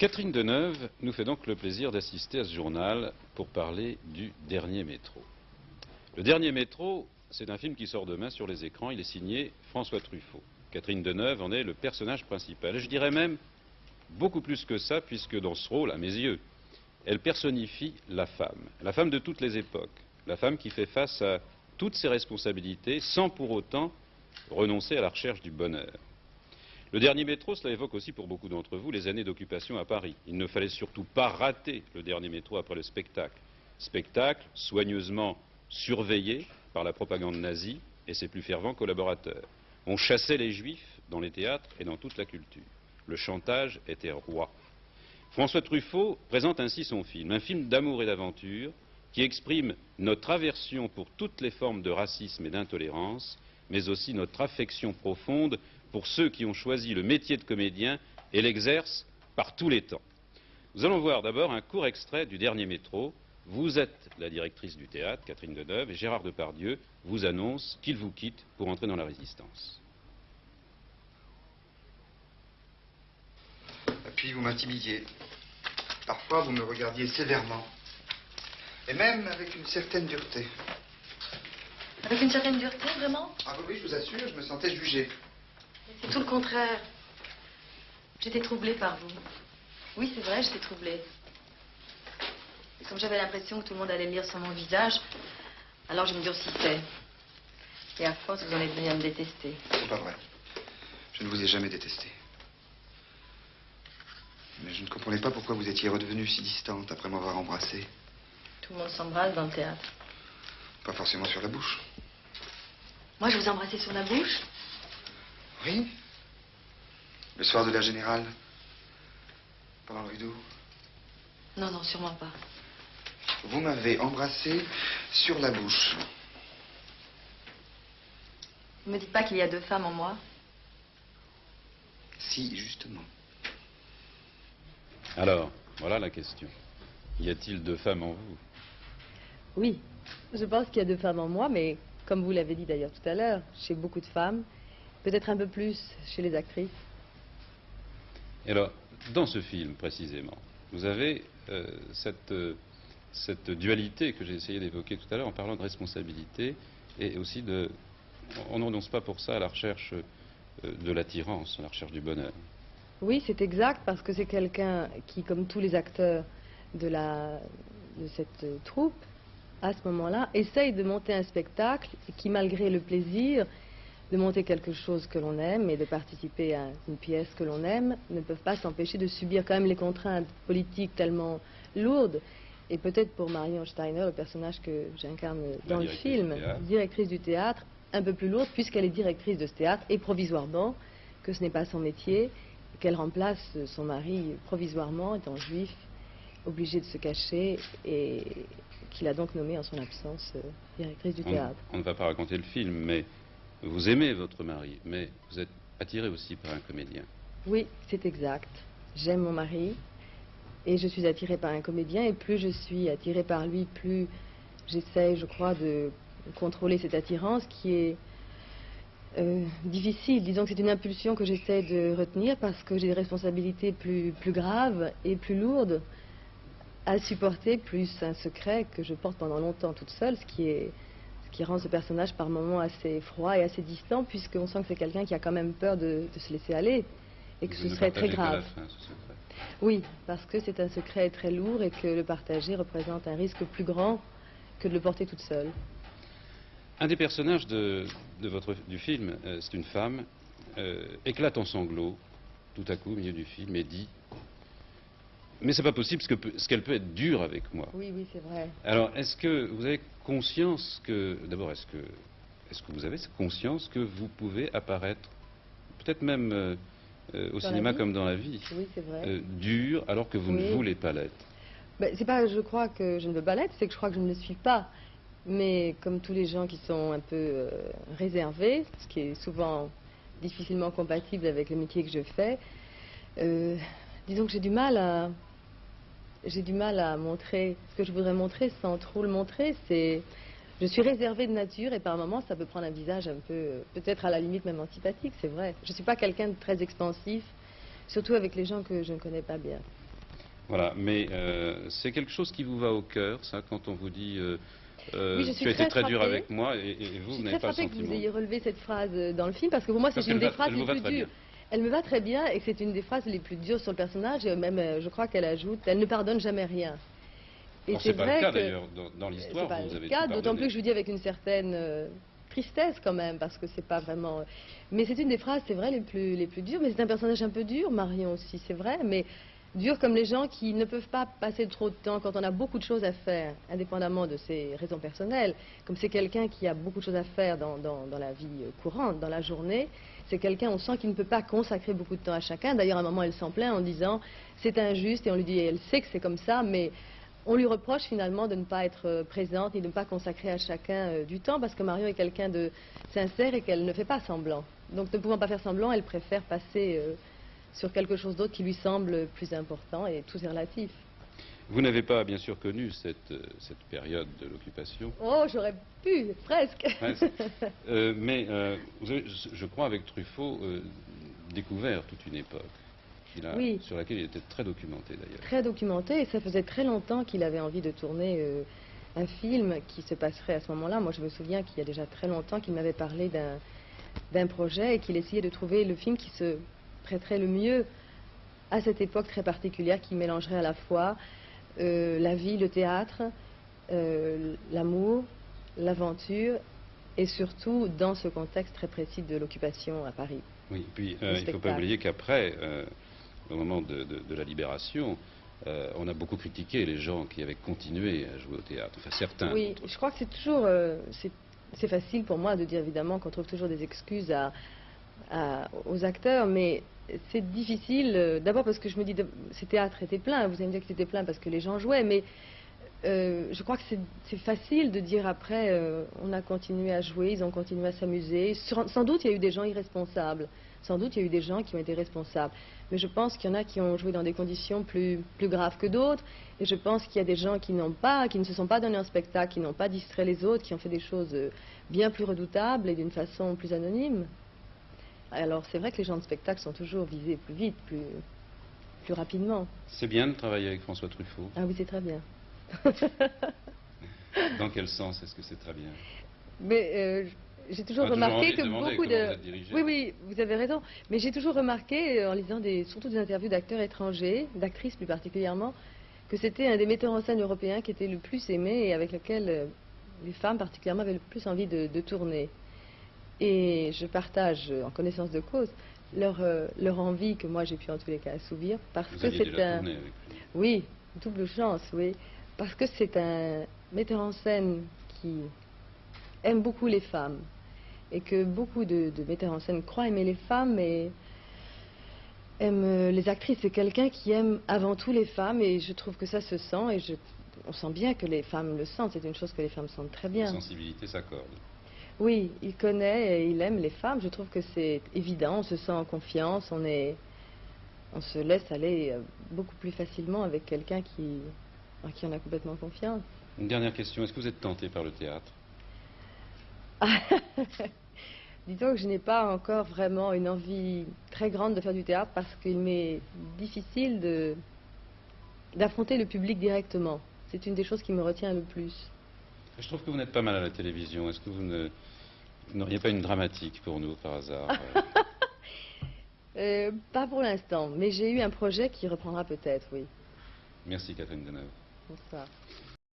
Catherine Deneuve nous fait donc le plaisir d'assister à ce journal pour parler du Dernier métro. Le Dernier métro, c'est un film qui sort demain sur les écrans. Il est signé François Truffaut. Catherine Deneuve en est le personnage principal. Et je dirais même beaucoup plus que ça, puisque dans ce rôle, à mes yeux, elle personnifie la femme de toutes les époques, la femme qui fait face à toutes ses responsabilités sans pour autant renoncer à la recherche du bonheur. Le Dernier métro, cela évoque aussi pour beaucoup d'entre vous les années d'occupation à Paris. Il ne fallait surtout pas rater le Dernier métro après le spectacle. Spectacle soigneusement surveillé par la propagande nazie et ses plus fervents collaborateurs. On chassait les juifs dans les théâtres et dans toute la culture. Le chantage était roi. François Truffaut présente ainsi son film, un film d'amour et d'aventure qui exprime notre aversion pour toutes les formes de racisme et d'intolérance, mais aussi notre affection profonde pour ceux qui ont choisi le métier de comédien et l'exercent par tous les temps. Nous allons voir d'abord un court extrait du Dernier métro. Vous êtes la directrice du théâtre, Catherine Deneuve, et Gérard Depardieu vous annonce qu'il vous quitte pour entrer dans la Résistance. Et puis vous m'intimidiez. Parfois vous me regardiez sévèrement. Et même avec une certaine dureté. Avec une certaine dureté, vraiment? Ah oui, je vous assure, je me sentais jugé. C'est tout le contraire. J'étais troublée par vous. Oui, c'est vrai, j'étais troublée. Et comme j'avais l'impression que tout le monde allait lire sur mon visage, alors je me durcissais. Et à force, vous en êtes venu à me détester. C'est pas vrai. Je ne vous ai jamais détesté. Mais je ne comprenais pas pourquoi vous étiez redevenue si distante après m'avoir embrassée. Tout le monde s'embrasse dans le théâtre. Pas forcément sur la bouche. Moi, je vous embrassais sur la bouche? Oui. Le soir de la Générale. Pendant le rideau. Non, non, sûrement pas. Vous m'avez embrassé sur la bouche. Ne me dites pas qu'il y a deux femmes en moi. Si, justement. Alors, voilà la question. Y a-t-il deux femmes en vous? Oui, je pense qu'il y a deux femmes en moi, mais comme vous l'avez dit d'ailleurs tout à l'heure, chez beaucoup de femmes, peut-être un peu plus chez les actrices. Et alors, dans ce film précisément, vous avez cette dualité que j'ai essayé d'évoquer tout à l'heure en parlant de responsabilité et aussi de... On ne renonce pas pour ça à la recherche de l'attirance, à la recherche du bonheur. Oui, c'est exact, parce que c'est quelqu'un qui, comme tous les acteurs de cette troupe, à ce moment-là, essaye de monter un spectacle et qui, malgré le plaisir de monter quelque chose que l'on aime et de participer à une pièce que l'on aime, ne peuvent pas s'empêcher de subir quand même les contraintes politiques tellement lourdes. Et peut-être pour Marion Steiner, le personnage que j'incarne dans le film, directrice du théâtre, un peu plus lourde, puisqu'elle est directrice de ce théâtre, et provisoirement, que ce n'est pas son métier, qu'elle remplace son mari provisoirement, étant juif, obligé de se cacher, et qu'il a donc nommé en son absence directrice du théâtre. On ne va pas raconter le film, mais vous aimez votre mari, mais vous êtes attiré aussi par un comédien. Oui, c'est exact. J'aime mon mari, et je suis attirée par un comédien, et plus je suis attirée par lui, plus j'essaie, je crois, de contrôler cette attirance qui est difficile. Disons que c'est une impulsion que j'essaie de retenir parce que j'ai des responsabilités plus graves et plus lourdes à supporter, plus un secret que je porte pendant longtemps toute seule, ce qui rend ce personnage par moments assez froid et assez distant, puisqu'on sent que c'est quelqu'un qui a quand même peur de se laisser aller et que ce serait très grave. Oui, parce que c'est un secret très lourd et que le partager représente un risque plus grand que de le porter toute seule. Un des personnages du film, c'est une femme, éclate en sanglots, tout à coup, au milieu du film, et dit « Mais c'est pas possible, parce qu'elle peut être dure avec moi. » Oui, oui, c'est vrai. Alors, est-ce que vous avez conscience que... D'abord, est-ce que vous avez conscience que vous pouvez apparaître, peut-être même au cinéma comme dans la vie, oui, c'est vrai. dur, alors que vous ne voulez pas l'être? Ben, c'est pas, je crois que je ne veux pas l'être, c'est que je crois que je ne le suis pas. Mais comme tous les gens qui sont un peu réservés, ce qui est souvent difficilement compatible avec le métier que je fais, disons que j'ai du mal à montrer ce que je voudrais montrer sans trop le montrer. Je suis réservée de nature et par moments ça peut prendre un visage un peu, peut-être à la limite même antipathique, c'est vrai. Je ne suis pas quelqu'un de très expansif, surtout avec les gens que je ne connais pas bien. Voilà, mais c'est quelque chose qui vous va au cœur, ça, quand on vous dit Oui, je suis tu as été très dur frappée. avec moi et vous, Je vous suis n'avez très pas le frappée que sentiment. vous ayez relevé cette phrase dans le film, parce que pour moi, c'est Parce une qu'elle des va- phrases elle les vous va plus très dures. bien. Elle me va très bien et c'est une des phrases les plus dures sur le personnage. Et même, je crois qu'elle ajoute, elle ne pardonne jamais rien. Et Alors, c'est c'est pas le vrai cas que d'ailleurs. Dans c'est l'histoire, pas vous le avez cas, tout d'autant pardonné. plus que je vous dis avec une certaine tristesse quand même, parce que c'est pas vraiment. Mais c'est une des phrases, c'est vrai, les plus dures. Mais c'est un personnage un peu dur, Marion aussi, c'est vrai, mais dur comme les gens qui ne peuvent pas passer trop de temps quand on a beaucoup de choses à faire, indépendamment de ses raisons personnelles. Comme c'est quelqu'un qui a beaucoup de choses à faire dans la vie courante, dans la journée, c'est quelqu'un, on sent qu'il ne peut pas consacrer beaucoup de temps à chacun. D'ailleurs, à un moment, elle s'en plaint en disant c'est injuste, et on lui dit, elle sait que c'est comme ça, mais on lui reproche finalement de ne pas être présente et de ne pas consacrer à chacun du temps, parce que Marion est quelqu'un de sincère et qu'elle ne fait pas semblant. Donc, ne pouvant pas faire semblant, elle préfère passer sur quelque chose d'autre qui lui semble plus important, et tout est relatif. Vous n'avez pas, bien sûr, connu cette période de l'occupation. Oh, j'aurais pu, presque. Presque. Mais vous avez, je crois, avec Truffaut, découvert toute une époque Oui. sur laquelle il était très documenté, d'ailleurs. Très documenté, et ça faisait très longtemps qu'il avait envie de tourner un film qui se passerait à ce moment-là. Moi, je me souviens qu'il y a déjà très longtemps qu'il m'avait parlé d'un projet et qu'il essayait de trouver le film qui se prêterait le mieux à cette époque très particulière, qui mélangerait à la fois la vie, le théâtre, l'amour, l'aventure, et surtout dans ce contexte très précis de l'occupation à Paris. Oui, puis il ne faut spectacle. pas oublier qu'après, au moment de la libération, on a beaucoup critiqué les gens qui avaient continué à jouer au théâtre, enfin certains. Oui, je crois que c'est toujours, c'est facile pour moi de dire évidemment qu'on trouve toujours des excuses aux acteurs, mais c'est difficile, d'abord parce que je me dis, ces théâtres étaient pleins, vous allez me dire que c'était plein parce que les gens jouaient, mais je crois que c'est facile de dire après, on a continué à jouer, ils ont continué à s'amuser. Sans doute il y a eu des gens irresponsables, sans doute il y a eu des gens qui ont été responsables, mais je pense qu'il y en a qui ont joué dans des conditions plus graves que d'autres, et je pense qu'il y a des gens qui ne se sont pas donnés en spectacle, qui n'ont pas distrait les autres, qui ont fait des choses bien plus redoutables et d'une façon plus anonyme. Alors c'est vrai que les gens de spectacle sont toujours visés plus vite, plus rapidement. C'est bien de travailler avec François Truffaut. Ah oui, c'est très bien. Dans quel sens est-ce que c'est très bien? Mais j'ai toujours On a toujours remarqué envie de que demander beaucoup comment de... vous êtes dirigé. Oui, oui, vous avez raison. Mais j'ai toujours remarqué, en lisant surtout des interviews d'acteurs étrangers, d'actrices plus particulièrement, que c'était un des metteurs en scène européens qui était le plus aimé et avec lequel les femmes particulièrement avaient le plus envie de tourner. Et je partage, en connaissance de cause, leur envie que moi j'ai pu en tous les cas assouvir, parce Vous que aviez c'est déjà un... tourné avec lui. Oui, double chance, oui. Parce que c'est un metteur en scène qui aime beaucoup les femmes. Et que beaucoup de metteurs en scène croient aimer les femmes, mais aiment les actrices. C'est quelqu'un qui aime avant tout les femmes, et je trouve que ça se sent, et on sent bien que les femmes le sentent. C'est une chose que les femmes sentent très bien. La sensibilité s'accorde. Oui, il connaît et il aime les femmes. Je trouve que c'est évident, on se sent en confiance, on se laisse aller beaucoup plus facilement avec quelqu'un en qui on a complètement confiance. Une dernière question, est-ce que vous êtes tenté par le théâtre? Disons que je n'ai pas encore vraiment une envie très grande de faire du théâtre, parce qu'il m'est difficile d'affronter le public directement. C'est une des choses qui me retient le plus. Je trouve que vous n'êtes pas mal à la télévision. Est-ce que vous n'auriez pas une dramatique pour nous, par hasard? Pas pour l'instant, mais j'ai eu un projet qui reprendra peut-être, oui. Merci Catherine Deneuve. Bonsoir.